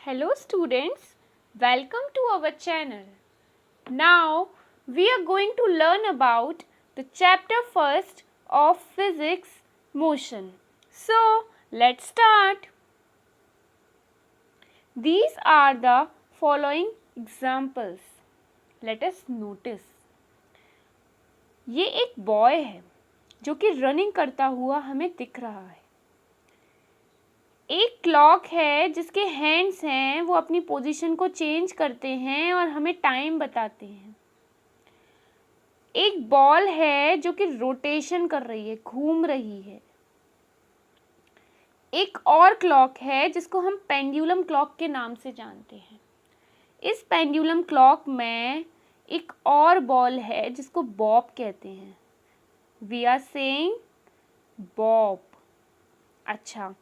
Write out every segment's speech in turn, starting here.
Hello students, welcome to our channel. Now we are going to learn about the chapter first of physics motion. So let's start. These are the following examples. Let us notice. ये एक boy है जो कि running करता हुआ हमें दिख रहा है. एक क्लॉक है जिसके हैंड्स हैं, वो अपनी पोजीशन को चेंज करते हैं और हमें टाइम बताते हैं. एक बॉल है जो कि रोटेशन कर रही है, घूम रही है. एक और क्लॉक है जिसको हम पेंडुलम क्लॉक के नाम से जानते हैं. इस पेंडुलम क्लॉक में एक और बॉल है जिसको बॉब कहते हैं. We are saying Bob. अच्छा,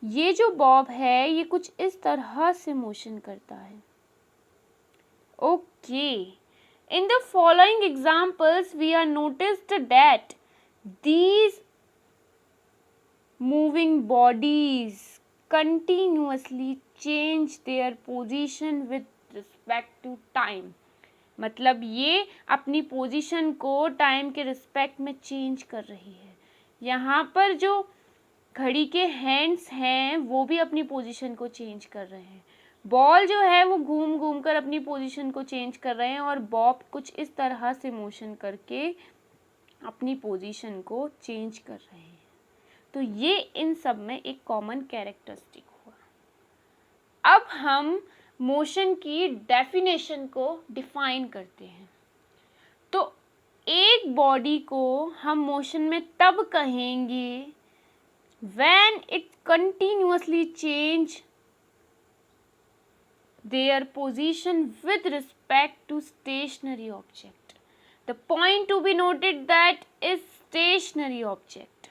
ये जो बॉब है ये कुछ इस तरह से मोशन करता है. Okay, in the following examples we are noticed that these moving bodies continuously change their position with respect to time. मतलब ये अपनी पोजीशन को टाइम के रिस्पेक्ट में चेंज कर रही है. यहाँ पर जो घड़ी के हैंड्स हैं वो भी अपनी पोजीशन को चेंज कर रहे हैं. बॉल जो है वो घूम घूम कर अपनी पोजीशन को चेंज कर रहे हैं और बॉब कुछ इस तरह से मोशन करके अपनी पोजीशन को चेंज कर रहे हैं. तो ये इन सब में एक कॉमन कैरेक्टरिस्टिक हुआ. अब हम मोशन की डेफिनेशन को डिफाइन करते हैं. तो एक बॉडी को हम मोशन में तब कहेंगे when it continuously change their position with respect to stationary object. The point to be noted that is stationary object.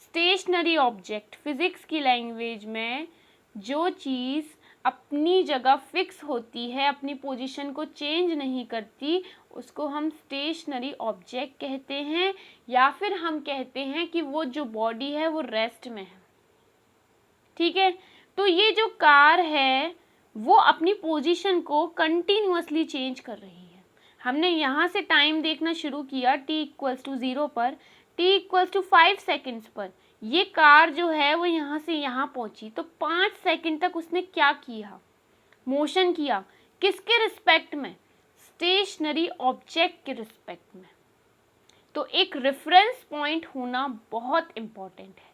Stationary object physics की लैंग्वेज में जो चीज़ अपनी जगह फिक्स होती है, अपनी पोजीशन को चेंज नहीं करती, उसको हम स्टेशनरी ऑब्जेक्ट कहते हैं. या फिर हम कहते हैं कि वो जो बॉडी है वो रेस्ट में है. ठीक है, तो ये जो कार है वो अपनी पोजीशन को कंटिन्यूअसली चेंज कर रही है. हमने यहाँ से टाइम देखना शुरू किया t=0 पर, t=5 सेकेंड्स पर. ये कार जो है वो यहाँ से यहाँ पहुँची, तो 5 सेकेंड तक उसने क्या किया? मोशन किया. किसके रिस्पेक्ट में? स्टेशनरी ऑब्जेक्ट के रिस्पेक्ट में. तो एक रेफरेंस पॉइंट होना बहुत इम्पोर्टेंट है.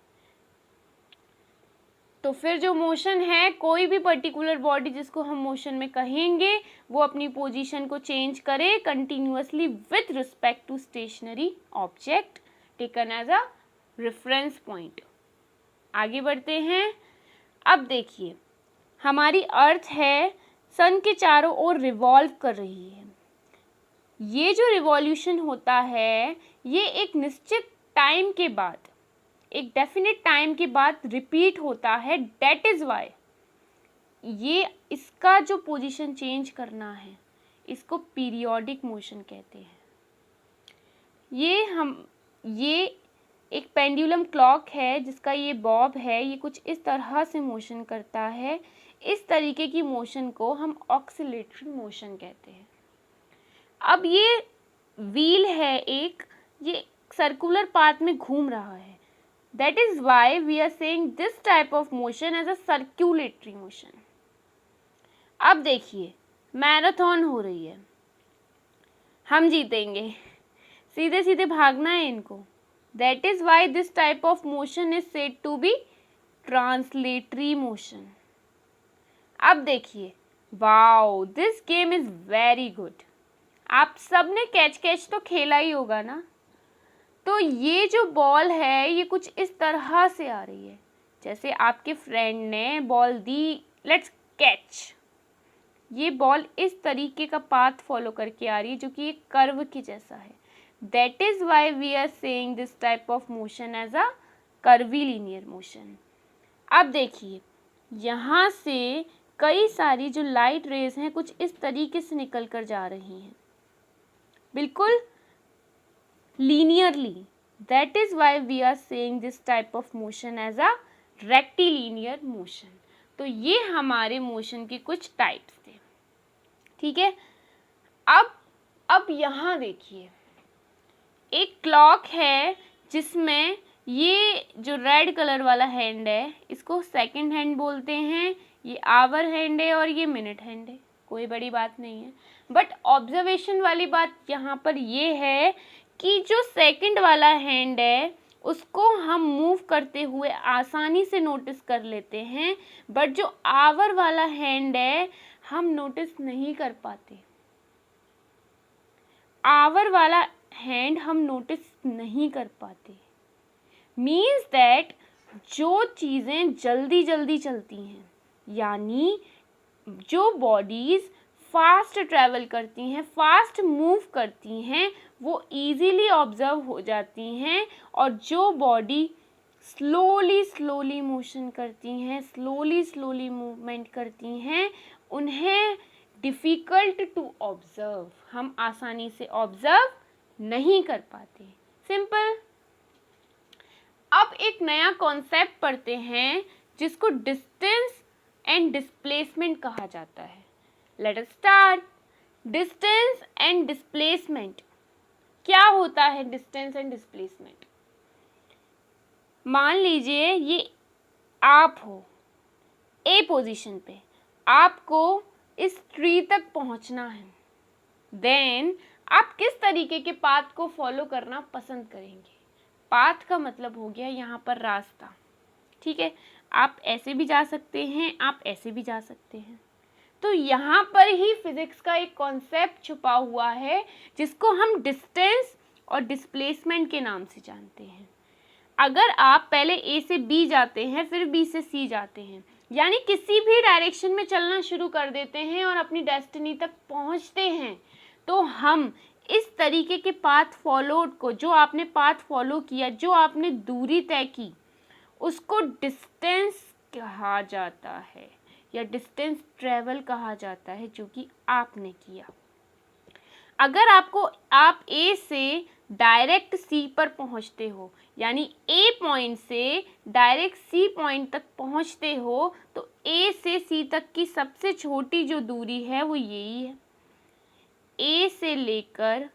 तो फिर जो मोशन है, कोई भी पर्टिकुलर बॉडी जिसको हम मोशन में कहेंगे वो अपनी पोजीशन को चेंज करे continuously with respect to stationary object taken as a reference point. आगे बढ़ते हैं. अब देखिए, हमारी अर्थ है सन के चारों ओर रिवॉल्व कर रही है. ये जो रिवॉल्यूशन होता है ये एक निश्चित टाइम के बाद, एक डेफिनेट टाइम के बाद रिपीट होता है. डेट इज़ वाई ये इसका जो पोजीशन चेंज करना है इसको पीरियोडिक मोशन कहते हैं. ये एक पेंडुलम क्लॉक है जिसका ये बॉब है, ये कुछ इस तरह से मोशन करता है. इस तरीके की मोशन को हम ऑक्सिलेटरी मोशन कहते हैं. अब ये व्हील है एक, ये सर्कुलर पाथ में घूम रहा है. That is why we are saying this type of motion as a circulatory motion. अब देखिए, मैराथन हो रही है, हम जीतेंगे, सीधे सीधे भागना है इनको. That is why this type of motion is said to be translatory motion. अब देखिए, wow this game is very good. आप सब ने कैच तो खेला ही होगा ना. तो ये जो बॉल है ये कुछ इस तरह से आ रही है, जैसे आपके फ्रेंड ने बॉल दी, लेट्स कैच. ये बॉल इस तरीके का पाथ फॉलो करके आ रही है जो कि एक कर्व के जैसा है. That is why we are saying this type of motion as a curvilinear motion. अब देखिए, यहाँ से कई सारी जो लाइट रेज हैं कुछ इस तरीके से निकल कर जा रही हैं, बिल्कुल linearly. That is why we are saying this type of motion as a rectilinear motion. तो ये हमारे मोशन के कुछ टाइप्स थे, ठीक है। अब यहाँ देखिए, एक क्लॉक है जिसमें ये जो रेड कलर वाला हैंड है इसको सेकंड हैंड बोलते हैं, ये आवर हैंड है और ये मिनट हैंड है, कोई बड़ी बात नहीं है। बट ऑब्जर्वेशन वाली बात यहाँ पर ये है कि जो सेकंड वाला हैंड है उसको हम मूव करते हुए आसानी से नोटिस कर लेते हैं, बट जो आवर वाला हैंड है हम नोटिस नहीं कर पाते। आवर वाला हैंड हम नोटिस नहीं कर पाते, मीन्स दैट जो चीज़ें जल्दी जल्दी चलती हैं, यानी जो बॉडीज़ फास्ट ट्रैवल करती हैं, फास्ट मूव करती हैं, वो इजीली ऑब्जर्व हो जाती हैं, और जो बॉडी स्लोली स्लोली मोशन करती हैं, स्लोली स्लोली मूवमेंट करती हैं, उन्हें डिफ़िकल्ट टू ऑब्जर्व, हम आसानी से ऑब्जर्व नहीं कर पाते। सिंपल। अब एक नया कॉन्सेप्ट पढ़ते हैं जिसको डिस्टेंस एंड डिस्प्लेसमेंट कहा जाता है। Let us start. Distance and displacement. क्या होता है डिस्टेंस एंड डिस्प्लेसमेंट? मान लीजिए ये आप हो ए पोजीशन पे, आपको इस ट्री तक पहुंचना है, देन आप किस तरीके के पाथ को फॉलो करना पसंद करेंगे? पाथ का मतलब हो गया यहाँ पर रास्ता, ठीक है। आप ऐसे भी जा सकते हैं, आप ऐसे भी जा सकते हैं। तो यहाँ पर ही फिजिक्स का एक कॉन्सेप्ट छुपा हुआ है जिसको हम डिस्टेंस और डिस्प्लेसमेंट के नाम से जानते हैं। अगर आप पहले ए से बी जाते हैं, फिर बी से सी जाते हैं, यानी किसी भी डायरेक्शन में चलना शुरू कर देते हैं और अपनी डेस्टिनी तक पहुँचते हैं, तो हम इस तरीके के पाथ फॉलोड को, जो आपने पाथ फॉलो किया, जो आपने दूरी तय की, उसको डिस्टेंस कहा जाता है या डिस्टेंस ट्रेवल कहा जाता है, जो कि आपने किया। अगर आप ए से डायरेक्ट सी पर पहुंचते हो, यानी ए पॉइंट से डायरेक्ट सी पॉइंट तक पहुंचते हो, तो ए से सी तक की सबसे छोटी जो दूरी है वो यही है। ए से लेकर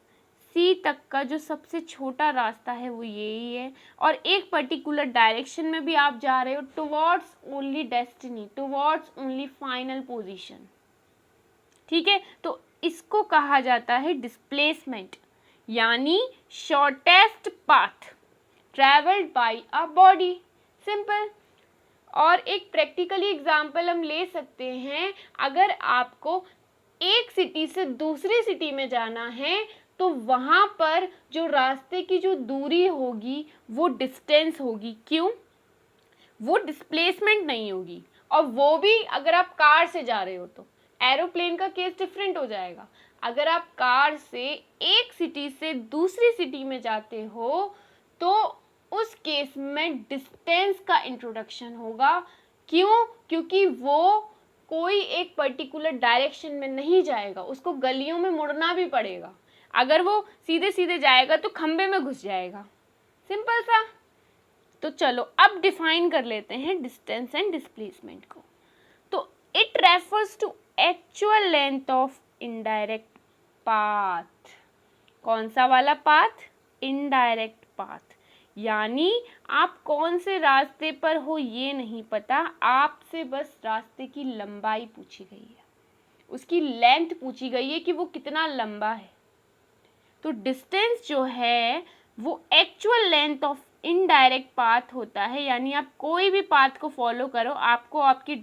सी तक का जो सबसे छोटा रास्ता है वो यही है, और एक पर्टिकुलर डायरेक्शन में भी आप जा रहे हो, towards only destiny, towards only final position, ठीक है। तो इसको कहा जाता है डिस्प्लेसमेंट, यानी shortest path travelled bye a body. Simple. और एक प्रैक्टिकली एग्जांपल हम ले सकते हैं, अगर आपको एक सिटी से दूसरी सिटी में जाना है, तो वहाँ पर जो रास्ते की जो दूरी होगी वो डिस्टेंस होगी। क्यों? वो डिस्प्लेसमेंट नहीं होगी। और वो भी अगर आप कार से जा रहे हो तो। एरोप्लेन का केस डिफरेंट हो जाएगा। अगर आप कार से एक सिटी से दूसरी सिटी में जाते हो तो उस केस में डिस्टेंस का इंट्रोडक्शन होगा। क्यों? क्योंकि वो कोई एक पर्टिकुलर डायरेक्शन में नहीं जाएगा, उसको गलियों में मुड़ना भी पड़ेगा। अगर वो सीधे सीधे जाएगा तो खंबे में घुस जाएगा। सिंपल सा। तो चलो अब डिफाइन कर लेते हैं डिस्टेंस एंड डिस्प्लेसमेंट को। तो it refers to actual length of indirect path. कौन सा वाला पाथ? Indirect path. यानी आप कौन से रास्ते पर हो ये नहीं पता, आपसे बस रास्ते की लंबाई पूछी गई है, उसकी लेंथ पूछी गई है कि वो कितना लंबा है। तो डिस्टेंस जो है वो actual length of indirect path होता है, यानी आप कोई भी पाथ को फॉलो करो, आपको आपकी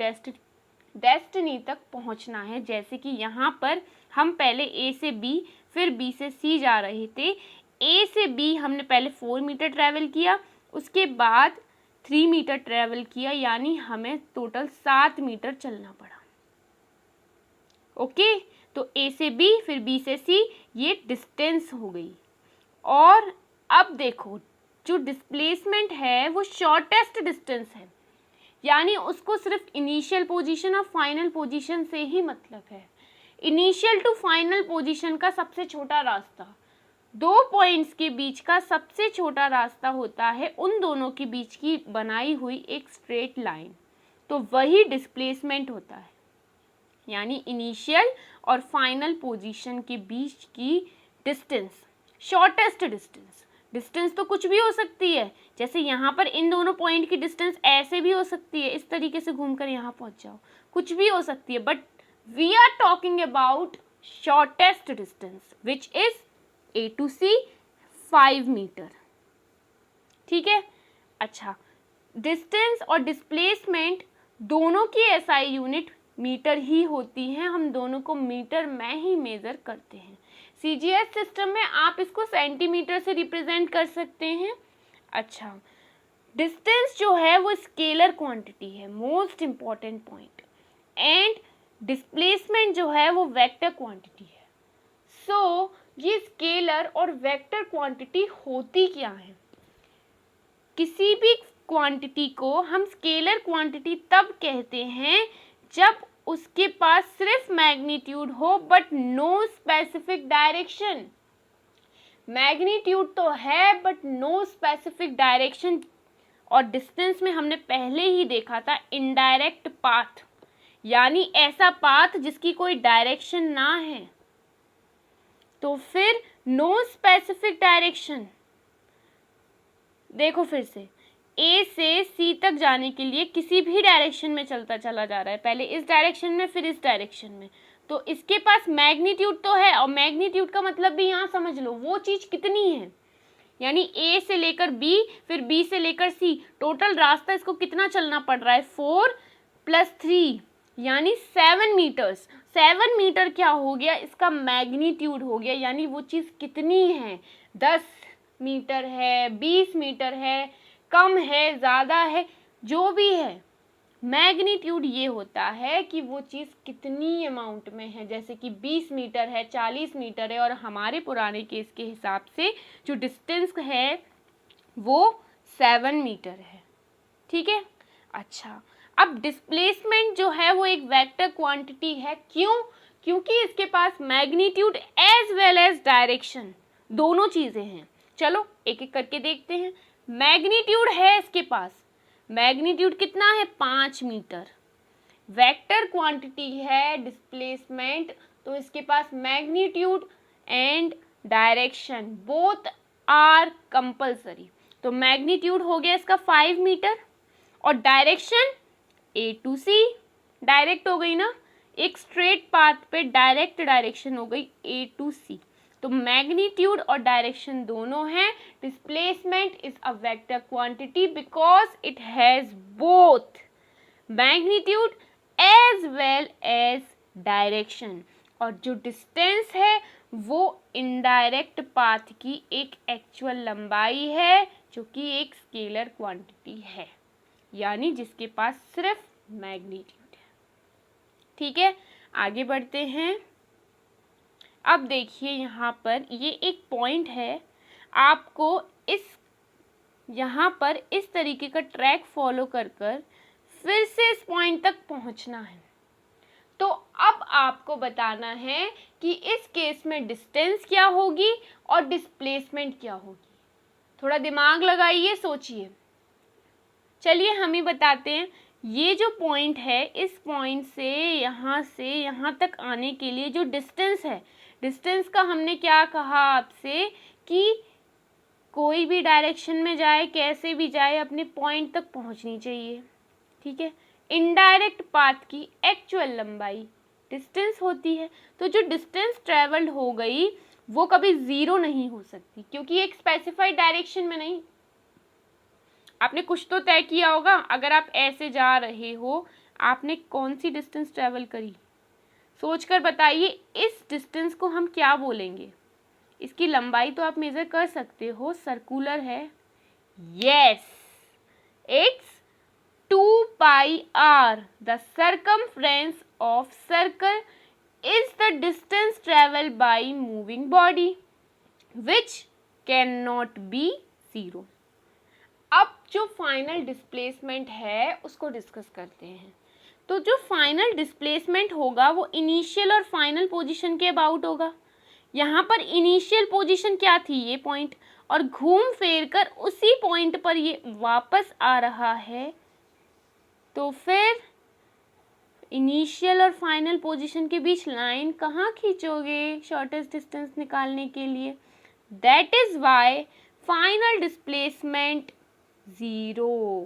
डेस्टिनी तक पहुंचना है। जैसे कि यहाँ पर हम पहले ए से बी फिर बी से सी जा रहे थे। ए से बी हमने पहले 4 मीटर ट्रैवल किया, उसके बाद 3 मीटर ट्रैवल किया, यानी हमें टोटल 7 मीटर चलना पड़ा। ओके, तो ए से बी फिर बी से सी, ये डिस्टेंस हो गई। और अब देखो, जो डिस्प्लेसमेंट है वो शॉर्टेस्ट डिस्टेंस है, यानी उसको सिर्फ इनिशियल पोजीशन और फाइनल पोजीशन से ही मतलब है। इनिशियल टू फाइनल पोजीशन का सबसे छोटा रास्ता, 2 पॉइंट्स के बीच का सबसे छोटा रास्ता होता है उन दोनों के बीच की बनाई हुई एक स्ट्रेट लाइन। तो वही डिस्प्लेसमेंट होता है। यानी इनिशियल और फाइनल पोजीशन के बीच की डिस्टेंस, शॉर्टेस्ट डिस्टेंस। डिस्टेंस तो कुछ भी हो सकती है, जैसे यहाँ पर इन दोनों पॉइंट की डिस्टेंस ऐसे भी हो सकती है, इस तरीके से घूमकर यहाँ पहुँच जाओ, कुछ भी हो सकती है, but we are talking about shortest distance which is A to C 5 metre. ठीक है। अच्छा, डिस्टेंस और डिस्प्लेसमेंट दोनों की SI यूनिट मीटर ही होती हैं, हम दोनों को मीटर में ही मेजर करते हैं। CGS सिस्टम में आप इसको सेंटीमीटर से रिप्रेजेंट कर सकते हैं। अच्छा, डिस्टेंस जो है वो स्केलर क्वांटिटी है, most important point, and displacement जो है वो वेक्टर क्वांटिटी है। सो ये स्केलर और वेक्टर क्वांटिटी होती क्या है? किसी भी क्वांटिटी को हम स्केलर क्वांटिटी तब कहते हैं जब उसके पास सिर्फ मैग्नीट्यूड हो but no specific direction. Magnitude तो है बट नो स्पेसिफिक डायरेक्शन। और डिस्टेंस में हमने पहले ही देखा था इनडायरेक्ट पाथ, यानी ऐसा पाथ जिसकी कोई डायरेक्शन ना है। तो फिर नो स्पेसिफिक डायरेक्शन, देखो फिर से A से C तक जाने के लिए किसी भी डायरेक्शन में चलता चला जा रहा है, पहले इस डायरेक्शन में फिर इस डायरेक्शन में, तो इसके पास मैग्नीट्यूड तो है, और मैग्नीट्यूड का मतलब भी यहाँ समझ लो वो चीज़ कितनी है, यानी A से लेकर B फिर B से लेकर C, टोटल रास्ता इसको कितना चलना पड़ रहा है, 4 + 3 यानी 7 मीटर्स। 7 मीटर क्या हो गया, इसका मैग्नीट्यूड हो गया, यानी वो चीज़ कितनी है, 10 मीटर है, 20 मीटर है, कम है, ज़्यादा है, जो भी है, मैग्नीट्यूड ये होता है कि वो चीज़ कितनी अमाउंट में है। जैसे कि 20 मीटर है, 40 मीटर है, और हमारे पुराने केस के हिसाब से जो डिस्टेंस है वो 7 मीटर है। ठीक है। अच्छा, अब डिस्प्लेसमेंट जो है वो एक वेक्टर क्वांटिटी है। क्यों? क्योंकि इसके पास magnitude as well as direction दोनों चीज़ें हैं। चलो एक एक करके देखते हैं। मैग्नीट्यूड है इसके पास, मैग्नीट्यूड कितना है, 5 मीटर। वेक्टर क्वांटिटी है डिस्प्लेसमेंट, तो इसके पास magnitude and direction both are compulsory. तो मैग्नीट्यूड हो गया इसका 5 मीटर, और direction A to C, direct हो गई ना, एक स्ट्रेट पाथ पे डायरेक्ट डायरेक्शन हो गई A to C। तो मैग्नीट्यूड और डायरेक्शन दोनों हैं। Displacement is a vector quantity because it has both magnitude as well as direction. और जो डिस्टेंस है वो इनडायरेक्ट पाथ की एक एक्चुअल लंबाई है, जो कि एक स्केलर क्वांटिटी है, यानी जिसके पास सिर्फ मैग्नीट्यूड है। ठीक है, आगे बढ़ते हैं। अब देखिए यहाँ पर ये एक पॉइंट है, आपको यहाँ पर इस तरीके का ट्रैक फॉलो कर फिर से इस पॉइंट तक पहुँचना है। तो अब आपको बताना है कि इस केस में डिस्टेंस क्या होगी और डिस्प्लेसमेंट क्या होगी। थोड़ा दिमाग लगाइए, सोचिए। चलिए हम ही बताते हैं। ये जो पॉइंट है, इस पॉइंट से यहाँ तक आने के लिए जो डिस्टेंस है, डिस्टेंस का हमने क्या कहा आपसे कि कोई भी डायरेक्शन में जाए, कैसे भी जाए, अपने पॉइंट तक पहुंचनी चाहिए। ठीक है। इनडायरेक्ट पाथ की एक्चुअल लंबाई डिस्टेंस होती है। तो जो डिस्टेंस ट्रेवल्ड हो गई वो कभी ज़ीरो नहीं हो सकती, क्योंकि एक स्पेसिफाइड डायरेक्शन में नहीं। आपने कुछ तो तय किया होगा, अगर आप ऐसे जा रहे हो, आपने कौन सी डिस्टेंस ट्रेवल करी, सोचकर बताइए। इस डिस्टेंस को हम क्या बोलेंगे? इसकी लंबाई तो आप मेजर कर सकते हो, सर्कुलर है। Yes, it's 2 pi r. The circumference of circle is the distance traveled by moving body, which cannot be zero. अब जो फाइनल डिस्प्लेसमेंट है उसको डिस्कस करते हैं। तो जो फाइनल डिस्प्लेसमेंट होगा वो इनिशियल और फाइनल पोजीशन के अबाउट होगा। यहाँ पर इनिशियल पोजीशन क्या थी, ये पॉइंट, और घूम फेर कर उसी पॉइंट पर ये वापस आ रहा है तो फिर इनिशियल और फाइनल पोजीशन के बीच लाइन कहाँ खींचोगे शॉर्टेस्ट डिस्टेंस निकालने के लिए? That is why final displacement 0।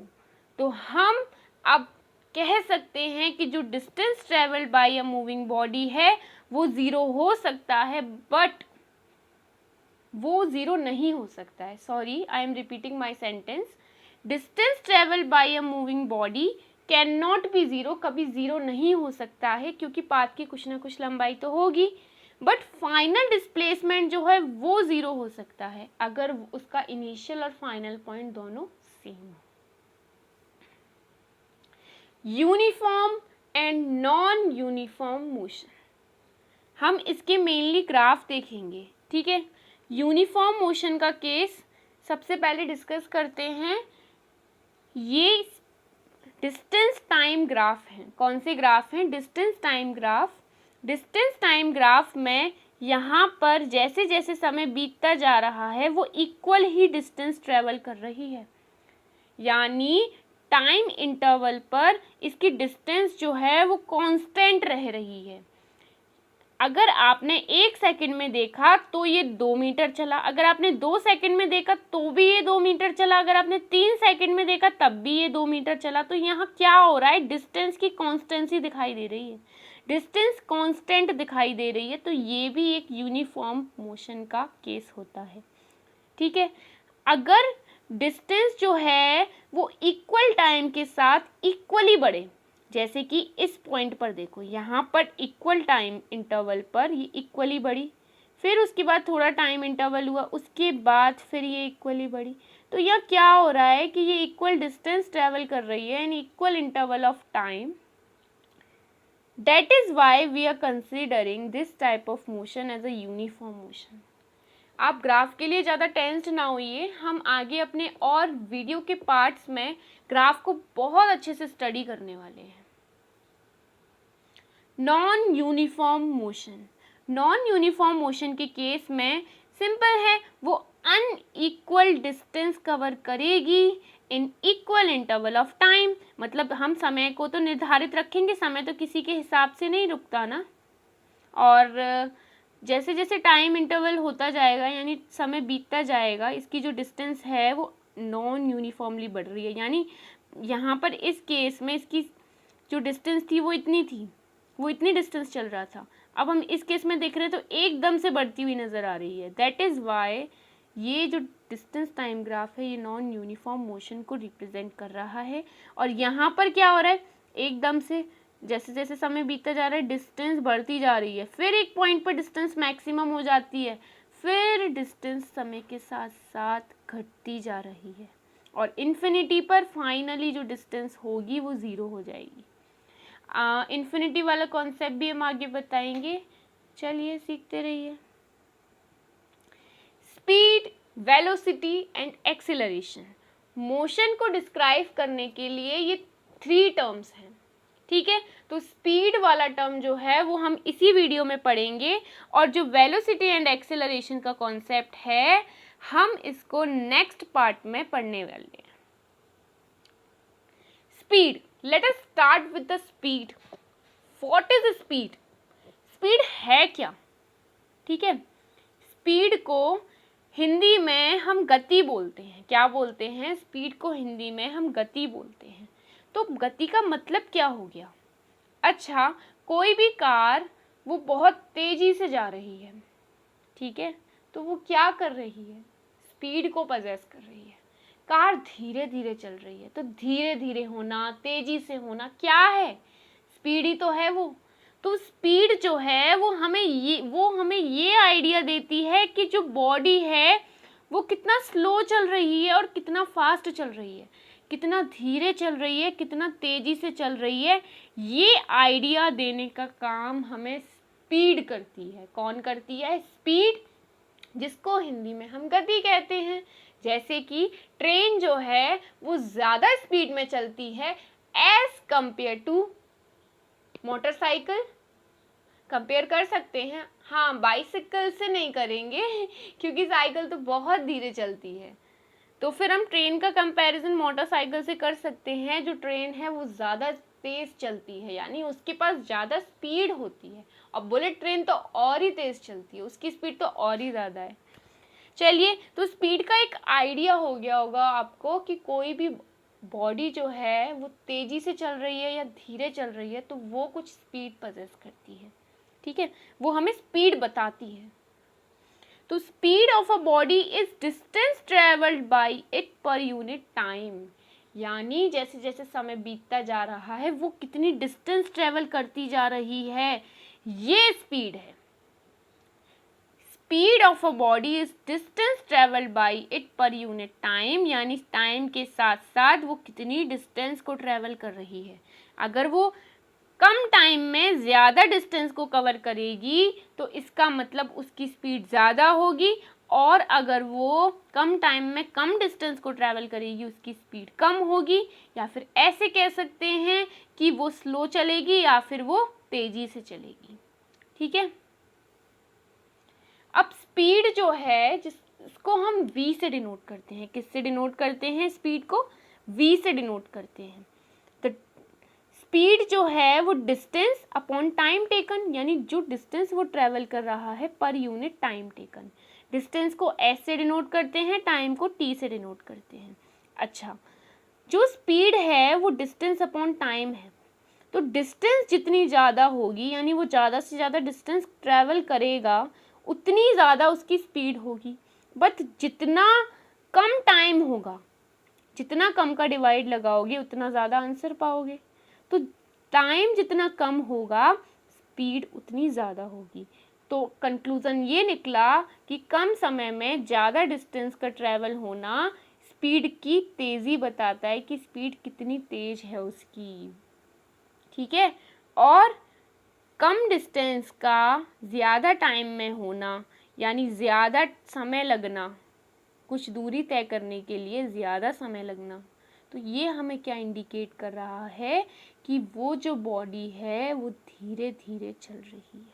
तो हम अब कह सकते हैं कि जो distance travelled by a moving body है वो 0 हो सकता है, बट वो 0 नहीं हो सकता है। Sorry, I am repeating my sentence. Distance travelled by a moving body can not be 0, कभी 0 नहीं हो सकता है, क्योंकि पाथ की कुछ ना कुछ लंबाई तो होगी, बट फाइनल डिस्प्लेसमेंट जो है वो 0 हो सकता है अगर उसका इनिशियल और फाइनल पॉइंट दोनों सेम हो। Uniform and non uniform motion, हम इसके मेनली ग्राफ देखेंगे, ठीक है। यूनिफॉर्म मोशन का केस सबसे पहले डिस्कस करते हैं। ये डिस्टेंस टाइम ग्राफ हैं। कौन से ग्राफ हैं? Distance time graph. Distance time graph में यहाँ पर जैसे जैसे समय बीतता जा रहा है वो इक्वल ही डिस्टेंस ट्रेवल कर रही है, यानी टाइम इंटरवल पर इसकी डिस्टेंस जो है वो कांस्टेंट रह रही है। अगर आपने 1 सेकंड में देखा तो ये 2 मीटर चला, अगर आपने 2 सेकंड में देखा तो भी ये 2 मीटर चला, अगर आपने 3 सेकंड में देखा तब भी ये 2 मीटर चला। तो यहाँ क्या हो रहा है? डिस्टेंस की कॉन्स्टेंसी दिखाई दे रही है, डिस्टेंस कांस्टेंट दिखाई दे रही है। तो ये भी एक यूनिफॉर्म मोशन का केस होता है, ठीक है। अगर डिस्टेंस जो है वो इक्वल टाइम के साथ इक्वली बढ़े, जैसे कि इस पॉइंट पर देखो, यहाँ पर इक्वल टाइम इंटरवल पर ये इक्वली बढ़ी, फिर उसके बाद थोड़ा टाइम इंटरवल हुआ, उसके बाद फिर ये इक्वली बढ़ी। तो यह क्या हो रहा है कि ये इक्वल डिस्टेंस ट्रेवल कर रही है in equal interval of time. That is why we are considering this type of motion as a uniform motion. आप ग्राफ के लिए ज़्यादा टेंस्ड ना होइए, हम आगे अपने और वीडियो के पार्ट्स में ग्राफ को बहुत अच्छे से स्टडी करने वाले हैं। Non uniform motion, non uniform motion के केस में सिंपल है, वो अनइक्वल डिस्टेंस कवर करेगी इन इक्वल इंटरवल ऑफ टाइम। मतलब हम समय को तो निर्धारित रखेंगे, समय तो किसी के हिसाब से नहीं रुकता ना, और जैसे जैसे टाइम इंटरवल होता जाएगा यानी समय बीतता जाएगा, इसकी जो डिस्टेंस है वो नॉन यूनिफॉर्मली बढ़ रही है। यानी यहाँ पर इस केस में इसकी जो डिस्टेंस थी वो इतनी थी, वो इतनी डिस्टेंस चल रहा था, अब हम इस केस में देख रहे हैं तो एकदम से बढ़ती हुई नज़र आ रही है। दैट इज़ वाई ये जो डिस्टेंस टाइम ग्राफ है ये नॉन यूनिफॉर्म मोशन को रिप्रेजेंट कर रहा है। और यहाँ पर क्या हो रहा है? एकदम से जैसे जैसे समय बीतता जा रहा है डिस्टेंस बढ़ती जा रही है, फिर एक पॉइंट पर डिस्टेंस मैक्सिमम हो जाती है, फिर डिस्टेंस समय के साथ साथ घटती जा रही है, और इन्फिनिटी पर फाइनली जो डिस्टेंस होगी वो 0 हो जाएगी। इन्फिनिटी वाला कॉन्सेप्ट भी हम आगे बताएंगे, चलिए सीखते रहिए। Speed, velocity and acceleration, motion को डिस्क्राइब करने के लिए ये 3 टर्म्स हैं, ठीक है। तो स्पीड वाला टर्म जो है वो हम इसी वीडियो में पढ़ेंगे, और जो वेलोसिटी एंड एक्सीलरेशन का कॉन्सेप्ट है हम इसको नेक्स्ट पार्ट में पढ़ने वाले हैं। Speed, let us start with the speed. What is speed? Speed है क्या? ठीक है, स्पीड को हिंदी में हम गति बोलते हैं। क्या बोलते हैं? स्पीड को हिंदी में हम गति बोलते हैं। तो गति का मतलब क्या हो गया? अच्छा, कोई भी कार वो बहुत तेजी से जा रही है, ठीक है, तो वो क्या कर रही है? स्पीड को पजेस कर रही है। कार धीरे धीरे चल रही है, तो धीरे धीरे होना, तेजी से होना क्या है? स्पीड ही तो है वो। तो स्पीड जो है वो हमें ये आइडिया देती है कि जो बॉडी है वो कितना स्लो चल रही है और कितना फास्ट चल रही है, कितना धीरे चल रही है, कितना तेजी से चल रही है। ये आइडिया देने का काम हमें स्पीड करती है। कौन करती है? स्पीड, जिसको हिंदी में हम गति कहते हैं। जैसे कि ट्रेन जो है वो ज़्यादा स्पीड में चलती है as compare to motorcycle. Compare कर सकते हैं, हाँ, बाइसिकल से नहीं करेंगे क्योंकि साइकिल तो बहुत धीरे चलती है। तो फिर हम ट्रेन का कंपैरिजन मोटरसाइकिल से कर सकते हैं। जो ट्रेन है वो ज़्यादा तेज़ चलती है, यानी उसके पास ज़्यादा स्पीड होती है, और बुलेट ट्रेन तो और ही तेज़ चलती है, उसकी स्पीड तो और ही ज़्यादा है। चलिए, तो स्पीड का एक आइडिया हो गया होगा आपको कि कोई भी बॉडी जो है वो तेज़ी से चल रही है या धीरे चल रही है तो वो कुछ स्पीड पजेस करती है, ठीक है, वो हमें स्पीड बताती है। तो speed of a body is distance travelled bye it per unit time, यानी जैसे जैसे समय बीतता जा रहा है वो कितनी डिस्टेंस ट्रेवल करती जा रही है, ये स्पीड है। Speed of a body is distance travelled bye it per unit time, यानी टाइम के साथ साथ वो कितनी डिस्टेंस को ट्रेवल कर रही है। अगर वो कम टाइम में ज़्यादा डिस्टेंस को कवर करेगी तो इसका मतलब उसकी स्पीड ज़्यादा होगी, और अगर वो कम टाइम में कम डिस्टेंस को ट्रैवल करेगी उसकी स्पीड कम होगी, या फिर ऐसे कह सकते हैं कि वो स्लो चलेगी या फिर वो तेज़ी से चलेगी, ठीक है। अब स्पीड जो है जिसको हम v से डिनोट करते हैं, किससे डिनोट करते हैं स्पीड को? v से डिनोट करते हैं। तो स्पीड जो है वो डिस्टेंस अपॉन टाइम टेकन, यानी जो डिस्टेंस वो ट्रेवल कर रहा है per unit time taken. Distance को s से डिनोट करते हैं, टाइम को t से डिनोट करते हैं। अच्छा, जो स्पीड है वो डिस्टेंस अपॉन टाइम है, तो डिस्टेंस जितनी ज़्यादा होगी यानी वो ज़्यादा से ज़्यादा डिस्टेंस ट्रैवल करेगा उतनी ज़्यादा उसकी स्पीड होगी। बट जितना कम टाइम होगा, जितना कम का डिवाइड लगाओगे उतना ज़्यादा आंसर पाओगे। तो टाइम जितना कम होगा स्पीड उतनी ज़्यादा होगी। तो कंक्लूज़न ये निकला कि कम समय में ज़्यादा डिस्टेंस का ट्रैवल होना स्पीड की तेज़ी बताता है कि स्पीड कितनी तेज़ है उसकी, ठीक है। और कम डिस्टेंस का ज़्यादा टाइम में होना, यानी ज़्यादा समय लगना, कुछ दूरी तय करने के लिए ज़्यादा समय लगना, तो ये हमें क्या इंडिकेट कर रहा है कि वो जो बॉडी है वो धीरे धीरे चल रही है,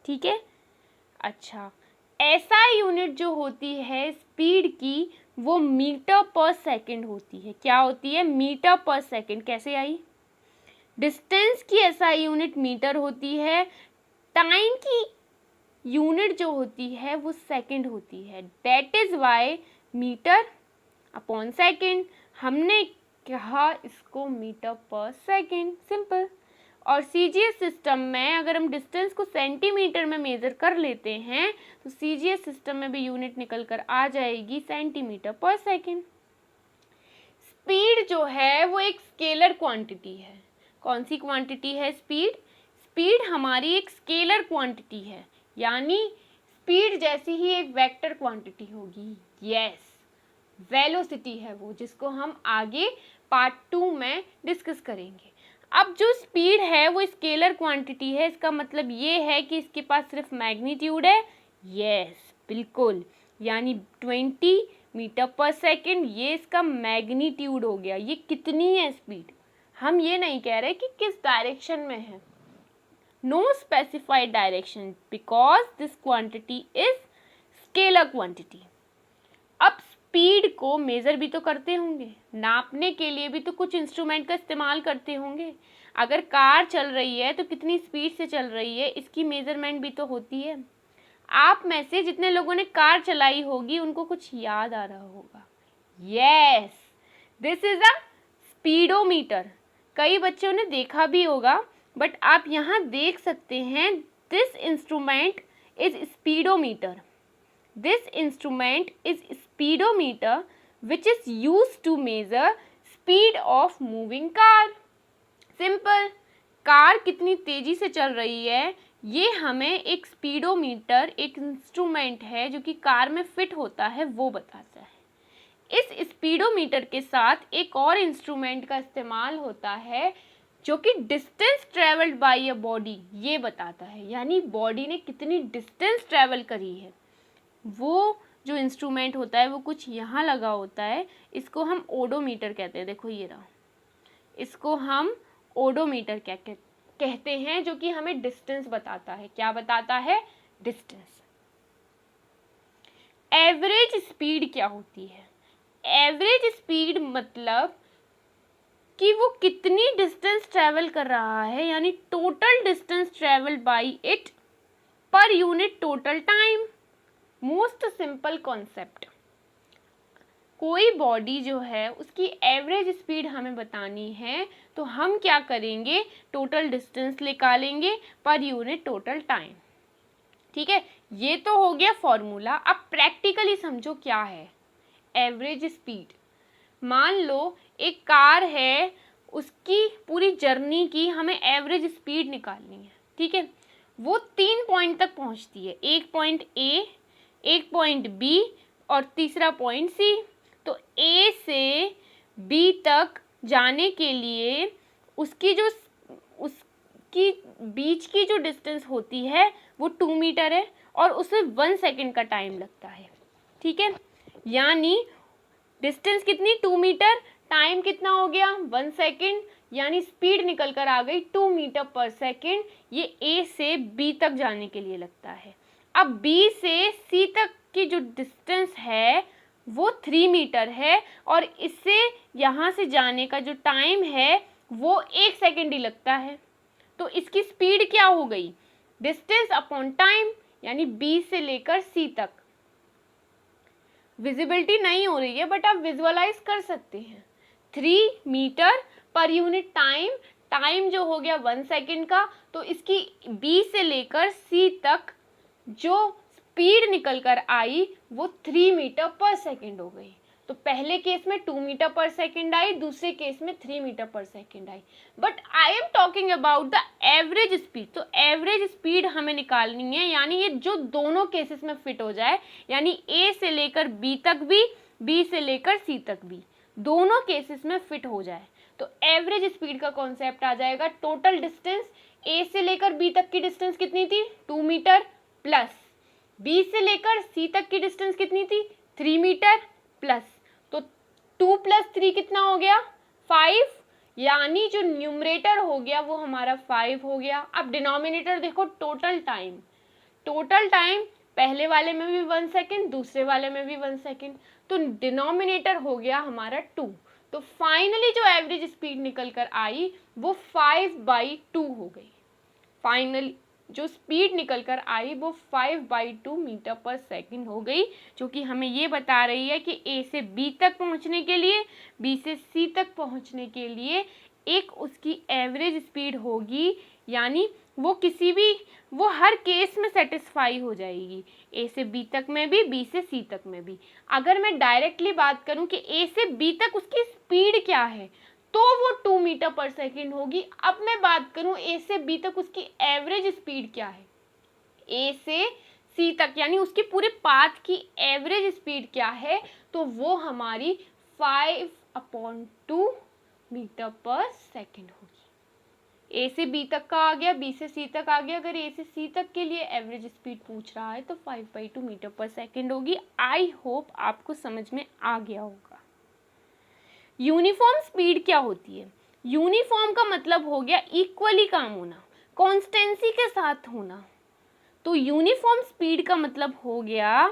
ठीक है। अच्छा, ऐसा यूनिट जो होती है स्पीड की वो मीटर पर सेकंड होती है। क्या होती है? मीटर पर सेकंड। कैसे आई? डिस्टेंस की एसआई यूनिट मीटर होती है, टाइम की यूनिट जो होती है वो सेकंड होती है। That is why metre upon second, हमने कहा इसको मीटर पर सेकंड, सिंपल। और सीजीएस सिस्टम में अगर हम डिस्टेंस को सेंटीमीटर में मेजर कर लेते हैं तो सीजीएस सिस्टम में भी यूनिट निकल कर आ जाएगी सेंटीमीटर पर सेकंड। स्पीड जो है वो एक स्केलर क्वांटिटी है। कौन सी क्वांटिटी है स्पीड? स्पीड हमारी एक स्केलर क्वांटिटी है, यानी स्पीड जैसी ही एक वेक्टर क्वांटिटी होगी। यस, वेलोसिटी है वो, जिसको हम आगे पार्ट 2 में डिस्कस करेंगे। अब जो स्पीड है वो स्केलर क्वांटिटी है, इसका मतलब ये है कि इसके पास सिर्फ मैग्नीट्यूड है। यस, बिल्कुल, यानी 20 मीटर पर सेकेंड, ये इसका मैग्नीट्यूड हो गया। ये कितनी है स्पीड, हम ये नहीं कह रहे कि किस डायरेक्शन में है। No specified direction because this quantity is scalar quantity. अब स्पीड को मेजर भी तो करते होंगे, नापने के लिए भी तो कुछ इंस्ट्रूमेंट का इस्तेमाल करते होंगे। अगर कार चल रही है तो कितनी स्पीड से चल रही है इसकी मेजरमेंट भी तो होती है। आप में से जितने लोगों ने कार चलाई होगी उनको कुछ याद आ रहा होगा। Yes, this is a speedometer. कई बच्चों ने देखा भी होगा, बट आप यहाँ देख सकते हैं this instrument is speedometer. This instrument is speedometer which is used to measure speed of moving car. Simple, car कितनी तेजी से चल रही है ये हमें एक स्पीडोमीटर, एक इंस्ट्रूमेंट है जो कि कार में फिट होता है, वो बताता है। इस स्पीडोमीटर के साथ एक और इंस्ट्रूमेंट का इस्तेमाल होता है जो कि distance travelled by a body ये बताता है, यानी बॉडी ने कितनी डिस्टेंस ट्रेवल करी है। वो जो इंस्ट्रूमेंट होता है वो कुछ यहाँ लगा होता है, इसको हम ओडोमीटर कहते हैं। देखो ये रहा, इसको हम ओडोमीटर कहते हैं, जो कि हमें डिस्टेंस बताता है। क्या बताता है? डिस्टेंस। एवरेज स्पीड क्या होती है? एवरेज स्पीड मतलब कि वो कितनी डिस्टेंस ट्रेवल कर रहा है, यानी total distance travel bye it per unit total time. Most simple concept, कोई बॉडी जो है उसकी एवरेज स्पीड हमें बतानी है तो हम क्या करेंगे, टोटल डिस्टेंस निकालेंगे पर यूनिट टोटल टाइम। ठीक है, ये तो हो गया फॉर्मूला। अब प्रैक्टिकली समझो क्या है एवरेज स्पीड। मान लो एक कार है, उसकी पूरी जर्नी की हमें एवरेज स्पीड निकालनी है। ठीक है, वो 3 पॉइंट तक पहुंचती है, एक पॉइंट ए, एक पॉइंट बी और तीसरा पॉइंट सी। तो ए से बी तक जाने के लिए उसकी बीच की जो डिस्टेंस होती है वो 2 मीटर है और उसे 1 सेकेंड का टाइम लगता है। ठीक है, यानी डिस्टेंस कितनी, 2 मीटर, टाइम कितना हो गया 1 सेकेंड, यानी स्पीड निकल कर आ गई 2 मीटर पर सेकेंड। ये ए से बी तक जाने के लिए लगता है। अब बी से सी तक की जो डिस्टेंस है वो 3 मीटर है और इससे यहाँ से जाने का जो टाइम है वो 1 सेकेंड ही लगता है। तो इसकी स्पीड क्या हो गई, डिस्टेंस अपॉन टाइम, यानी बी से लेकर सी तक। विजिबिलिटी नहीं हो रही है बट आप विजुअलाइज कर सकते हैं। 3 metre per unit time, time जो हो गया 1 सेकेंड का, तो इसकी बी से लेकर सी तक जो स्पीड निकल कर आई वो 3 मीटर पर सेकेंड हो गई। तो पहले केस में 2 मीटर पर सेकेंड आई, दूसरे केस में 3 मीटर पर second I. But I am talking about the average speed. तो एवरेज स्पीड हमें निकालनी है, यानी ये जो दोनों केसेस में फिट हो जाए, यानी ए से लेकर बी तक भी, बी से लेकर सी तक भी, दोनों केसेस में फिट हो जाए। तो एवरेज स्पीड का कॉन्सेप्ट आ जाएगा टोटल डिस्टेंस। ए से लेकर बी तक की डिस्टेंस कितनी थी, 2 मीटर, प्लस बी से लेकर सी तक की डिस्टेंस कितनी थी, 3 मीटर, प्लस तो 2 + 3 कितना हो गया, 5, यानी जो न्यूमरेटर हो गया वो हमारा 5 हो गया। अब डिनोमिनेटर देखो, टोटल टाइम, टोटल टाइम पहले वाले में भी 1 सेकेंड, दूसरे वाले में भी 1 सेकेंड, तो डिनोमिनेटर हो गया हमारा 2। तो फाइनली जो एवरेज स्पीड निकल कर आई वो 5/2 हो गई। फाइनली जो स्पीड निकल कर आई वो 5/2 मीटर पर सेकेंड हो गई, जो कि हमें ये बता रही है कि ए से बी तक पहुंचने के लिए, बी से सी तक पहुंचने के लिए एक उसकी एवरेज स्पीड होगी, यानी वो हर केस में सेटिस्फाई हो जाएगी, ए से बी तक में भी, बी से सी तक में भी। अगर मैं डायरेक्टली बात करूं कि ए से बी तक उसकी स्पीड क्या है, तो वो 2 मीटर पर सेकेंड होगी। अब मैं बात करूं ए से बी तक उसकी एवरेज स्पीड क्या है, ए से सी तक, यानी उसके पूरे पाथ की एवरेज स्पीड क्या है, तो वो हमारी 5/2 मीटर पर सेकेंड होगी। ए से बी तक का आ गया, बी से सी तक आ गया। अगर ए से सी तक के लिए एवरेज स्पीड पूछ रहा है तो 5/2 मीटर पर सेकेंड होगी। आई होप आपको समझ में आ गया होगा। यूनिफॉर्म स्पीड क्या होती है, यूनिफॉर्म का मतलब हो गया इक्वली काम होना, कॉन्स्टेंसी के साथ होना। तो यूनिफॉर्म स्पीड का मतलब हो गया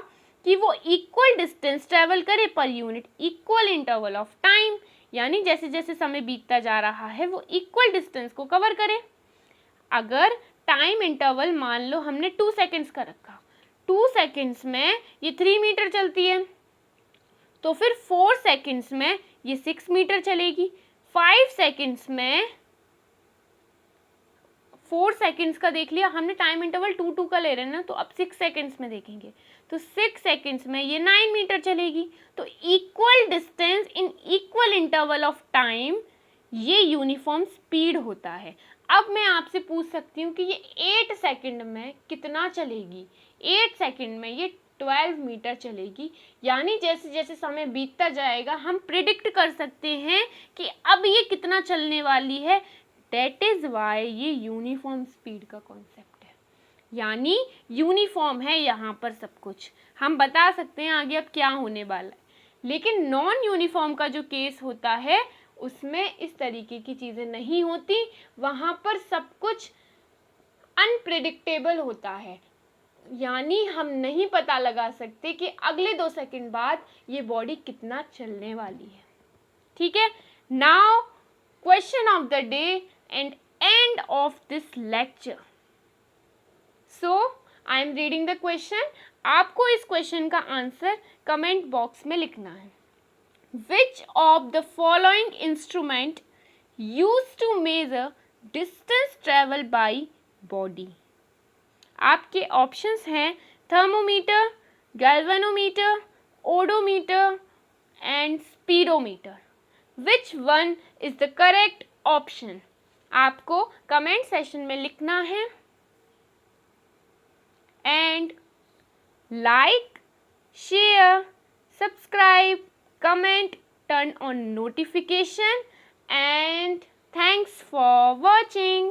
कि वो इक्वल डिस्टेंस ट्रेवल करे per unit equal interval of time, यानी जैसे जैसे समय बीतता जा रहा है वो इक्वल डिस्टेंस को कवर करे। अगर टाइम इंटरवल मान लो हमने 2 सेकेंड्स का रखा, 2 सेकेंड्स में ये 3 मीटर चलती है, तो फिर 4 सेकेंड्स में ये 6 मीटर चलेगी। 5 सेकेंड्स में 4 सेकेंड्स का देख लिया हमने, टाइम इंटरवल 2 का ले रहे हैं ना, तो अब 6 सेकेंड्स में देखेंगे तो 6 सेकेंड्स में ये 9 मीटर चलेगी। तो equal distance in equal interval of time, ये यूनिफॉर्म स्पीड होता है। अब मैं आपसे पूछ सकती हूँ कि ये 8 सेकेंड में कितना चलेगी, 8 सेकेंड में ये 12 मीटर चलेगी। यानी जैसे जैसे समय बीतता जाएगा हम प्रिडिक्ट कर सकते हैं कि अब ये कितना चलने वाली है। दैट इज वाई ये यूनिफॉर्म स्पीड का कॉन्सेप्ट है, यानी यूनिफॉर्म है यहाँ पर सब कुछ। हम बता सकते हैं आगे अब क्या होने वाला है, लेकिन नॉन यूनिफॉर्म का जो केस होता है उसमें इस तरीके की चीज़ें नहीं होती, वहाँ पर सब कुछ अनप्रिडिक्टेबल होता है। यानी हम नहीं पता लगा सकते कि अगले 2 सेकंड बाद ये बॉडी कितना चलने वाली है। ठीक है, now question of the day and end of this lecture. So I am reading the question. आपको इस क्वेश्चन का आंसर कमेंट बॉक्स में लिखना है। Which of the following instrument used to measure distance travel by body? आपके options हैं thermometer, galvanometer, odometer and speedometer. Which one is the correct option? आपको comment session में लिखना है। And like, share, subscribe, comment, turn on notification, and thanks for watching.